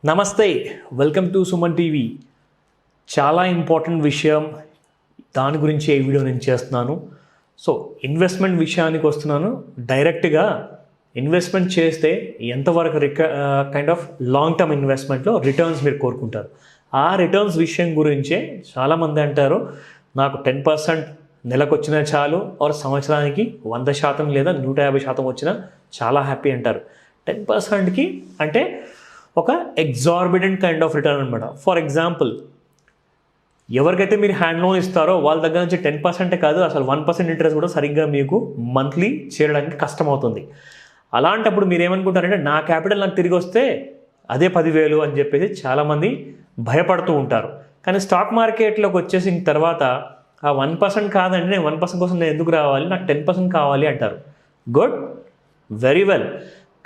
నమస్తే, welcome to Suman TV. చాలా important విషయం, దాని గురించి ఈ వీడియో నేను చేస్తున్నాను. సో ఇన్వెస్ట్మెంట్ విషయానికి వస్తున్నాను. డైరెక్ట్గా ఇన్వెస్ట్మెంట్ చేస్తే ఎంతవరకు కైండ్ ఆఫ్ లాంగ్ టర్మ్ ఇన్వెస్ట్మెంట్లో రిటర్న్స్ మీరు కోరుకుంటారు. ఆ రిటర్న్స్ విషయం గురించే చాలామంది అంటారు, నాకు 10% నెలకు వచ్చినా చాలు, ఆర్ సంవత్సరానికి 100% లేదా 150% వచ్చినా చాలా హ్యాపీ అంటారు. 10%కి అంటే ఒక ఎగ్జార్బిడెంట్ కైండ్ ఆఫ్ రిటర్న్ అనమాట. ఫర్ ఎగ్జాంపుల్, ఎవరికైతే మీరు హ్యాండ్ లోన్ ఇస్తారో వాళ్ళ దగ్గర నుంచి 10% కాదు, అసలు 1% ఇంట్రెస్ట్ కూడా సరిగ్గా మీకు మంత్లీ చేరడానికి కష్టమవుతుంది. అలాంటప్పుడు మీరు ఏమనుకుంటారంటే, నా క్యాపిటల్ నాకు తిరిగి వస్తే అదే 10,000 అని చెప్పేసి చాలామంది భయపడుతూ ఉంటారు. కానీ స్టాక్ మార్కెట్లోకి వచ్చేసిన తర్వాత ఆ 1% కాదండి, నేను 1% కోసం నేను ఎందుకు రావాలి, నాకు 10% కావాలి అంటారు. Good, very well.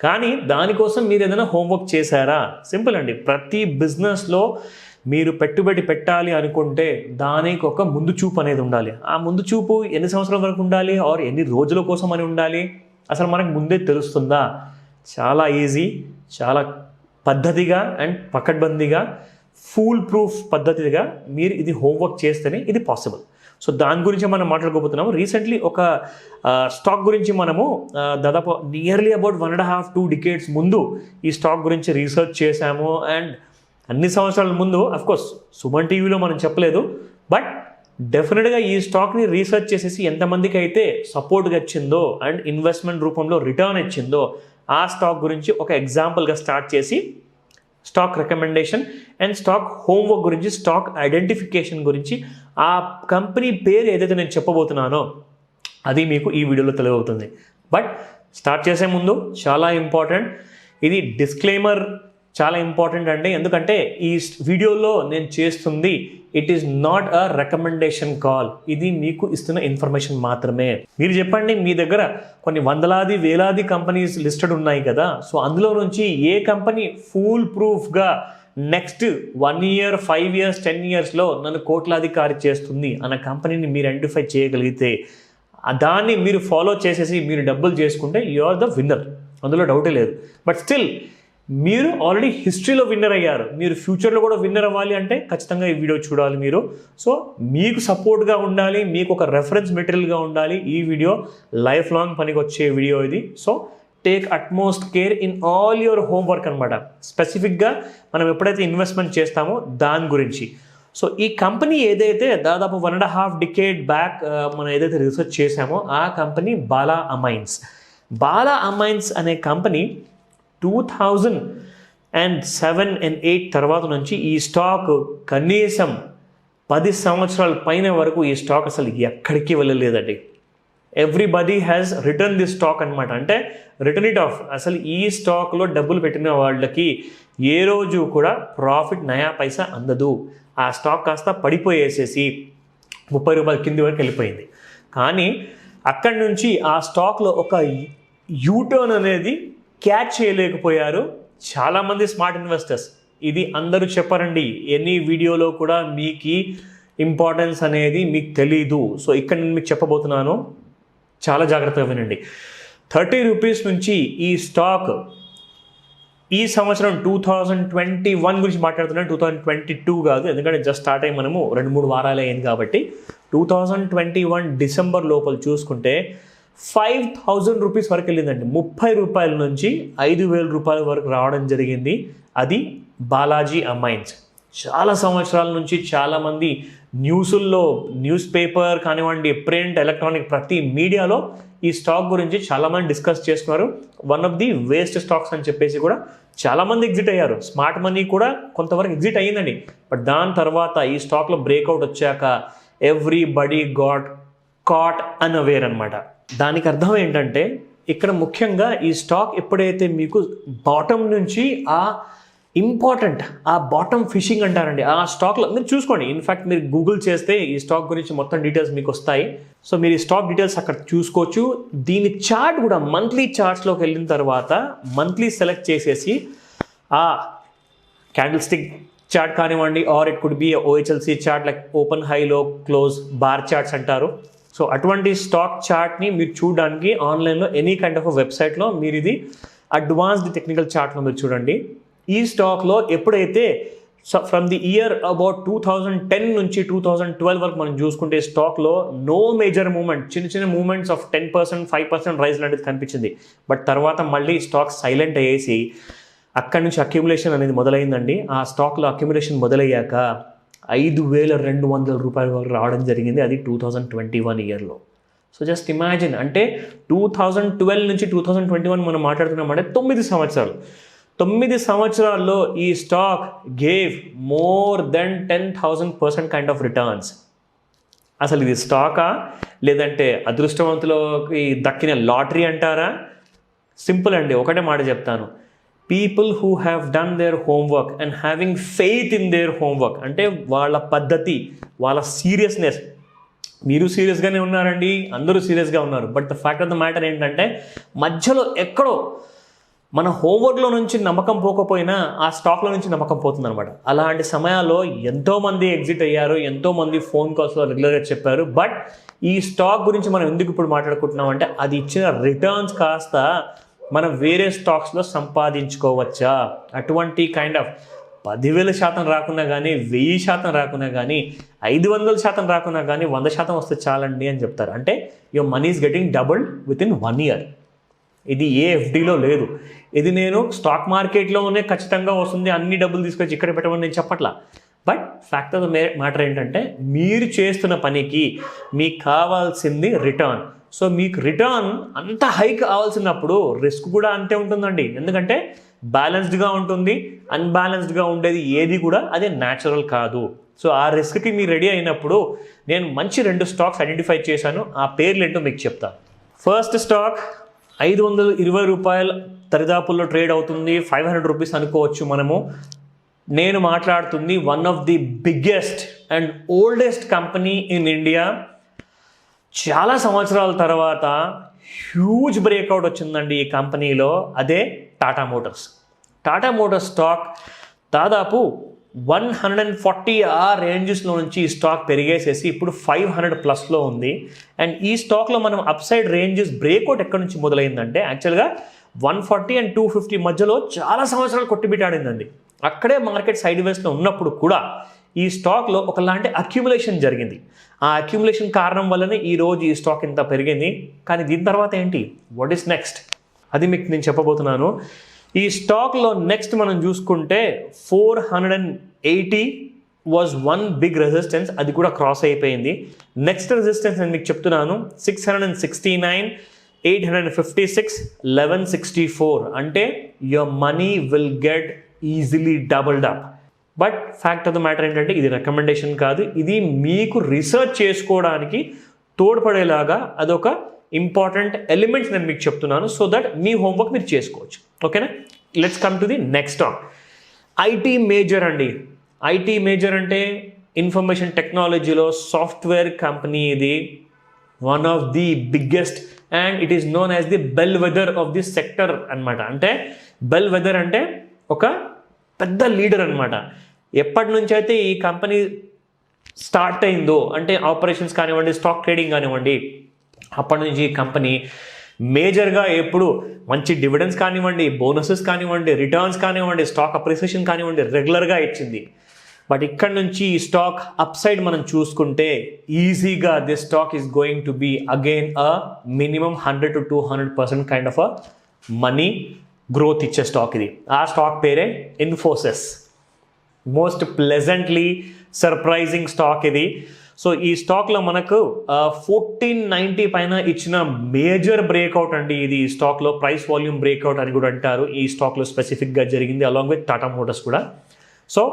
కానీ దానికోసం మీరు ఏదైనా హోంవర్క్ చేశారా? సింపుల్ అండి. ప్రతి బిజినెస్లో మీరు పెట్టుబడి పెట్టాలి అనుకుంటే దానికి ఒక ముందు చూపు అనేది ఉండాలి. ఆ ముందు చూపు ఎన్ని సంవత్సరాల వరకు ఉండాలి, ఆర్ ఎన్ని రోజుల కోసం అని ఉండాలి, అసలు మనకు ముందే తెలుస్తుందా? చాలా ఈజీ, చాలా పద్ధతిగా అండ్ పకడ్బందీగా, ఫూల్ ప్రూఫ్ పద్ధతిగా మీరు ఇది హోంవర్క్ చేస్తేనే ఇది పాసిబుల్. సో దాని గురించి మనం మాట్లాడుకోబోతున్నాము. రీసెంట్లీ ఒక స్టాక్ గురించి మనము దాదాపు నియర్లీ అబౌట్ 1.5-2 డికేడ్స్ ముందు ఈ స్టాక్ గురించి రీసెర్చ్ చేశాము. అండ్ అన్ని సంవత్సరాల ముందు అఫ్కోర్స్ సుమన్ టీవీలో మనం చెప్పలేదు, బట్ డెఫినెట్గా ఈ స్టాక్ని రీసెర్చ్ చేసేసి ఎంతమందికి అయితే సపోర్ట్గా ఇచ్చిందో అండ్ ఇన్వెస్ట్మెంట్ రూపంలో రిటర్న్ ఇచ్చిందో ఆ స్టాక్ గురించి ఒక ఎగ్జాంపుల్గా స్టార్ట్ చేసి stock recommendation and stock homework గురించి, స్టాక్ ఐడెంటిఫికేషన్ గురించి, ఆ కంపెనీ పేరు ఏదైతే నేను చెప్పబోతున్నానో అది మీకు ఈ వీడియోలో తెలియవుతుంది. బట్ స్టార్ట్ చేసే ముందు చాలా ఇంపార్టెంట్, ఇది డిస్క్లైమర్ చాలా ఇంపార్టెంట్ అండి. ఎందుకంటే ఈ వీడియోలో నేను చేస్తుంది it is not a recommendation call. ఇది మీకు ఇస్తున్న ఇన్ఫర్మేషన్ మాత్రమే. మీరు చెప్పండి, మీ దగ్గర కొన్ని వందలాది వేలాది కంపెనీస్ లిస్టెడ్ ఉన్నాయి కదా, సో అందులో నుంచి ఏ కంపెనీ ఫుల్ ప్రూఫ్గా నెక్స్ట్ 1 year, 5 years, 10 yearsలో నన్ను కోట్లాధికారి చేస్తుంది అన్న కంపెనీని మీరు ఐడెంటిఫై చేయగలిగితే దాన్ని మీరు ఫాలో చేసేసి మీరు డబ్బులు చేసుకుంటే యు ఆర్ ద విన్నర్, అందులో డౌటే లేదు. బట్ స్టిల్ మీరు ఆల్రెడీ హిస్టరీలో విన్నర్ అయ్యారు, మీరు ఫ్యూచర్లో కూడా విన్నర్ అవ్వాలి అంటే ఖచ్చితంగా ఈ వీడియో చూడాలి మీరు. సో మీకు సపోర్ట్గా ఉండాలి, మీకు ఒక రెఫరెన్స్ మెటీరియల్గా ఉండాలి. ఈ వీడియో లైఫ్ లాంగ్ పనికి వచ్చే వీడియో ఇది. So take utmost care in all your homework అనమాట. స్పెసిఫిక్గా మనం ఎప్పుడైతే ఇన్వెస్ట్మెంట్ చేస్తామో దాని గురించి. సో ఈ కంపెనీ ఏదైతే దాదాపు 1.5 decade బ్యాక్ మనం ఏదైతే రీసెర్చ్ చేసామో ఆ company Bala amines. Bala amines అనే కంపెనీ 2007 and 8 తర్వాత నుంచి ఈ స్టాక్ కనీసం 10 సంవత్సరాల పైన వరకు ఈ స్టాక్ అసలు ఎక్కడికి వెళ్ళలేదండి. Everybody has return the stock అనమాట. అంటే రిటర్న్ ఇట్ ఆఫ్. అసలు ఈ స్టాక్లో డబ్బులు పెట్టిన వాళ్ళకి ఏ రోజు కూడా ప్రాఫిట్ నయా పైసా అందదు. ఆ స్టాక్ కాస్త పడిపోయేసేసి 30 రూపాయల కింది వరకు వెళ్ళిపోయింది. కానీ అక్కడి నుంచి ఆ స్టాక్లో ఒక యూటర్న్ అనేది క్యాచ్ చేయలేకపోయారు చాలామంది స్మార్ట్ ఇన్వెస్టర్స్. ఇది అందరూ చెప్పారండి, ఎనీ వీడియోలో కూడా మీకు ఇంపార్టెన్స్ అనేది మీకు తెలీదు. సో ఇక్కడ నేను మీకు చెప్పబోతున్నాను, చాలా జాగ్రత్తగా వినండి. 30 రూపీస్ నుంచి ఈ స్టాక్ ఈ సంవత్సరం 2021 గురించి మాట్లాడుతున్నాను, 2022 కాదు, ఎందుకంటే జస్ట్ స్టార్ట్ అయ్యి మనము 2-3 వారాలే అయింది కాబట్టి 2021 డిసెంబర్ లోపల చూసుకుంటే 5,000 రూపీస్ వరకు వెళ్ళిందండి. 30 రూపాయల నుంచి 5,000 రూపాయల వరకు రావడం జరిగింది. అది బాలాజీ అమైన్స్. చాలా సంవత్సరాల నుంచి చాలామంది న్యూస్ల్లో, న్యూస్ పేపర్ కానివ్వండి, ప్రింట్, ఎలక్ట్రానిక్, ప్రతి మీడియాలో ఈ స్టాక్ గురించి చాలామంది డిస్కస్ చేస్తున్నారు. One of the waste stocks అని చెప్పేసి కూడా చాలామంది ఎగ్జిట్ అయ్యారు. స్మార్ట్ మనీ కూడా కొంతవరకు ఎగ్జిట్ అయ్యిందండి. బట్ దాని తర్వాత ఈ స్టాక్లో బ్రేక్అవుట్ వచ్చాక ఎవ్రీబడి గాట్ కాట్ అన్అవేర్ అనమాట. దానికి అర్థం ఏంటంటే, ఇక్కడ ముఖ్యంగా ఈ స్టాక్ ఎప్పుడైతే మీకు బాటమ్ నుంచి ఆ ఇంపార్టెంట్, ఆ బాటమ్ ఫిషింగ్ అంటారండి, ఆ స్టాక్లో మీరు చూసుకోండి. ఇన్ఫ్యాక్ట్ మీరు గూగుల్ చేస్తే ఈ స్టాక్ గురించి మొత్తం డీటెయిల్స్ మీకు వస్తాయి. సో మీరు ఈ స్టాక్ డీటెయిల్స్ అక్కడ చూసుకోవచ్చు. దీని చార్ట్ కూడా మంత్లీ చార్ట్స్లోకి వెళ్ళిన తర్వాత మంత్లీ సెలెక్ట్ చేసేసి ఆ క్యాండిల్ స్టిక్ చార్ట్ కానివ్వండి, or it could be OHLC chart, like open, high, low, close, bar charts అంటారు. సో అటువంటి స్టాక్ చార్ట్ని మీరు చూడడానికి ఆన్లైన్లో ఎనీ కైండ్ ఆఫ్ వెబ్సైట్లో మీరు ఇది అడ్వాన్స్డ్ టెక్నికల్ చార్ట్లో మీరు చూడండి. ఈ స్టాక్లో ఎప్పుడైతే ఫ్రమ్ ది ఇయర్ అబౌట్ 2010 నుంచి 2012 వరకు మనం చూసుకుంటే స్టాక్లో నో మేజర్ మూమెంట్, చిన్న మూమెంట్స్ ఆఫ్ 10%, 5% రైజ్ లాంటిది కనిపించింది. బట్ తర్వాత మళ్ళీ స్టాక్ సైలెంట్ అయ్యేసి అక్కడి నుంచి అక్యుములేషన్ అనేది మొదలైందండి. ఆ స్టాక్లో అక్యుములేషన్ మొదలయ్యాక 5,200 రూపాయల వరకు రావడం జరిగింది. అది 2021 ఇయర్లో. సో జస్ట్ ఇమాజిన్, అంటే 2012 నుంచి 2021 మనం మాట్లాడుతున్నామంటే 9 సంవత్సరాలు. 9 సంవత్సరాల్లో ఈ stock gave more than 10,000% kind of returns. అసలు ఇది స్టాకా లేదంటే అదృష్టవంతులకి దక్కిన లాటరీ అంటారా? సింపుల్ అండి, ఒకటే మాట చెప్తాను. People who have done there homework and having faith in there homework, అంటే వాళ్ళ పద్ధతి, వాళ్ళ సీరియస్నెస్. మీరు సీరియస్గానే ఉన్నారండి, అందరూ సీరియస్గా ఉన్నారు. But the fact of the matter ఏంటంటే మధ్యలో ఎక్కడో మన హోంవర్క్లో నుంచి నమ్మకం పోకపోయినా ఆ స్టాక్లో నుంచి నమ్మకం పోతుందన్నమాట. అలాంటి సమయాల్లో ఎంతోమంది ఎగ్జిట్ అయ్యారు, ఎంతోమంది ఫోన్ కాల్స్లో రెగ్యులర్గా చెప్పారు. బట్ ఈ స్టాక్ గురించి మనం ఎందుకు ఇప్పుడు మాట్లాడుకుంటున్నాం అంటే అది ఇచ్చిన రిటర్న్స్ కాస్త మనం వేరే స్టాక్స్లో సంపాదించుకోవచ్చా? అటువంటి కైండ్ ఆఫ్ 10,000% రాకున్నా కానీ, 1,000% రాకున్నా కానీ, 500% రాకున్నా కానీ 100% వస్తే చాలండి అని చెప్తారు. అంటే your money is getting doubled with in 1 year. ఇది ఏ ఎఫ్డీలో లేదు. ఇది నేను స్టాక్ మార్కెట్లోనే ఖచ్చితంగా వస్తుంది, అన్ని డబ్బులు తీసుకొచ్చి ఇక్కడ పెట్టమని నేను చెప్పట్లా. But fact of the matter ఏంటంటే మీరు చేస్తున్న పనికి మీకు కావాల్సింది రిటర్న్. సో మీకు రిటర్న్ అంత హై కావాల్సినప్పుడు రిస్క్ కూడా అంతే ఉంటుందండి. ఎందుకంటే బ్యాలెన్స్డ్గా ఉంటుంది, అన్బ్యాలెన్స్డ్గా ఉండేది ఏది కూడా అదే న్యాచురల్ కాదు. సో ఆ రిస్క్కి మీరు రెడీ అయినప్పుడు నేను మంచి 2 స్టాక్స్ ఐడెంటిఫై చేశాను. ఆ పేర్లు ఏంటో మీకు చెప్తాను. ఫస్ట్ స్టాక్ 520 రూపాయల దరిదాపుల్లో ట్రేడ్ అవుతుంది. 500 రూపీస్ అనుకోవచ్చు మనము. నేను మాట్లాడుతుంది one of the biggest and oldest company in India. చాలా సంవత్సరాల తర్వాత హ్యూజ్ బ్రేక్అవుట్ వచ్చిందండి ఈ కంపెనీలో. అదే Tata Motors. Tata Motors stock దాదాపు 140 ఆ రేంజెస్లో నుంచి ఈ స్టాక్ పెరిగేసేసి ఇప్పుడు 500+ ఉంది. అండ్ ఈ స్టాక్లో మనం అప్ సైడ్ రేంజెస్ బ్రేక్అవుట్ ఎక్కడి నుంచి మొదలైందంటే యాక్చువల్గా 140 and 250 మధ్యలో చాలా సంవత్సరాలు కొట్టిబిట్టాడిందండి. అక్కడే మార్కెట్ సైడ్ వేస్లో ఉన్నప్పుడు కూడా ఈ స్టాక్లో ఒకలాంటి అక్యుములేషన్ జరిగింది. ఆ అక్యుములేషన్ కారణం వల్లనే ఈరోజు ఈ స్టాక్ ఇంత పెరిగింది. కానీ దీని తర్వాత ఏంటి, వాట్ ఈస్ నెక్స్ట్, అది మీకు నేను చెప్పబోతున్నాను. ఈ స్టాక్లో నెక్స్ట్ మనం చూసుకుంటే 480 వాజ్ వన్ బిగ్ రెసిస్టెన్స్, అది కూడా క్రాస్ అయిపోయింది. నెక్స్ట్ రెసిస్టెన్స్ నేను మీకు చెప్తున్నాను 669, 856, 1164. అంటే your money will get easily doubled up. But fact of the matter ఏంటంటే ఇది రికమెండేషన్ కాదు, ఇది మీకు రీసెర్చ్ చేసుకోవడానికి తోడ్పడేలాగా అదొక ఇంపార్టెంట్ ఎలిమెంట్స్ నేను మీకు చెప్తున్నాను. సో దట్ మీ హోంవర్క్ మీరు చేసుకోవచ్చు. ఓకేనా? Let's come to the next stock. IT major అండి. ఐటీ మేజర్ అంటే ఇన్ఫర్మేషన్ టెక్నాలజీలో సాఫ్ట్వేర్ కంపెనీ. ఇది one of the biggest and it is known as the bellwether of the sector అనమాట. అంటే bell weather అంటే ఒక పెద్ద లీడర్ అనమాట. ఎప్పటి నుంచి అయితే ఈ కంపెనీ స్టార్ట్ అయిందో, అంటే ఆపరేషన్స్ కానివ్వండి, స్టాక్ ట్రేడింగ్ కానివ్వండి, అప్పటి నుంచి ఈ కంపెనీ మేజర్గా ఎప్పుడు మంచి డివిడెండ్స్ కానివ్వండి, బోనసెస్ కానివ్వండి, రిటర్న్స్ కానివ్వండి, స్టాక్ అప్రిసియేషన్ కానివ్వండి రెగ్యులర్గా ఇచ్చింది. బట్ ఇక్కడ నుంచి ఈ స్టాక్ అప్ సైడ్ మనం చూసుకుంటే ఈజీగా this stock is going to be again a minimum 100 to 200% kind of a money growth ఇచ్చే స్టాక్ ఇది. ఆ స్టాక్ పేరే Infosys. Most pleasantly surprising stock ఇది. సో ఈ స్టాక్లో మనకు 1490 పైన ఇచ్చిన మేజర్ బ్రేక్అవుట్ అండి ఇది. ఈ స్టాక్లో ప్రైస్ వాల్యూమ్ బ్రేక్అవుట్ అని కూడా అంటారు. ఈ స్టాక్లో స్పెసిఫిక్గా జరిగింది అలాంగ్ విత్ టాటా మోటార్స్ కూడా. సో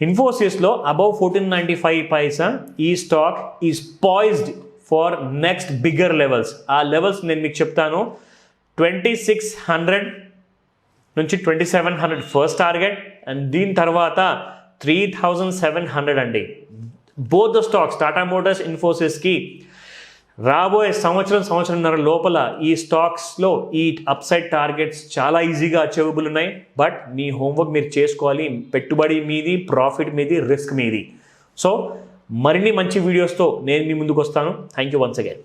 ఇన్ఫోసిస్లో అబౌవ్ 1495 పైసా ఈ stock is poised for next bigger levels. ఆ లెవెల్స్ నేను మీకు చెప్తాను. 2600 నుంచి 2700 ఫస్ట్ టార్గెట్ అండ్ దీని తర్వాత 3700 అండి. Both the stocks Tata Motors, ఇన్ఫోసిస్కి రాబోయే సంవత్సరంన్నర లోపల ఈ స్టాక్స్లో ఈ అప్సైడ్ టార్గెట్స్ చాలా ఈజీగా అచీవబుల్ ఉన్నాయి. బట్ మీ హోంవర్క్ మీరు చేసుకోవాలి. పెట్టుబడి మీది, ప్రాఫిట్ మీది, రిస్క్ మీది. సో మరిన్ని మంచి వీడియోస్తో నేను మీ ముందుకు వస్తాను. Thank you once again.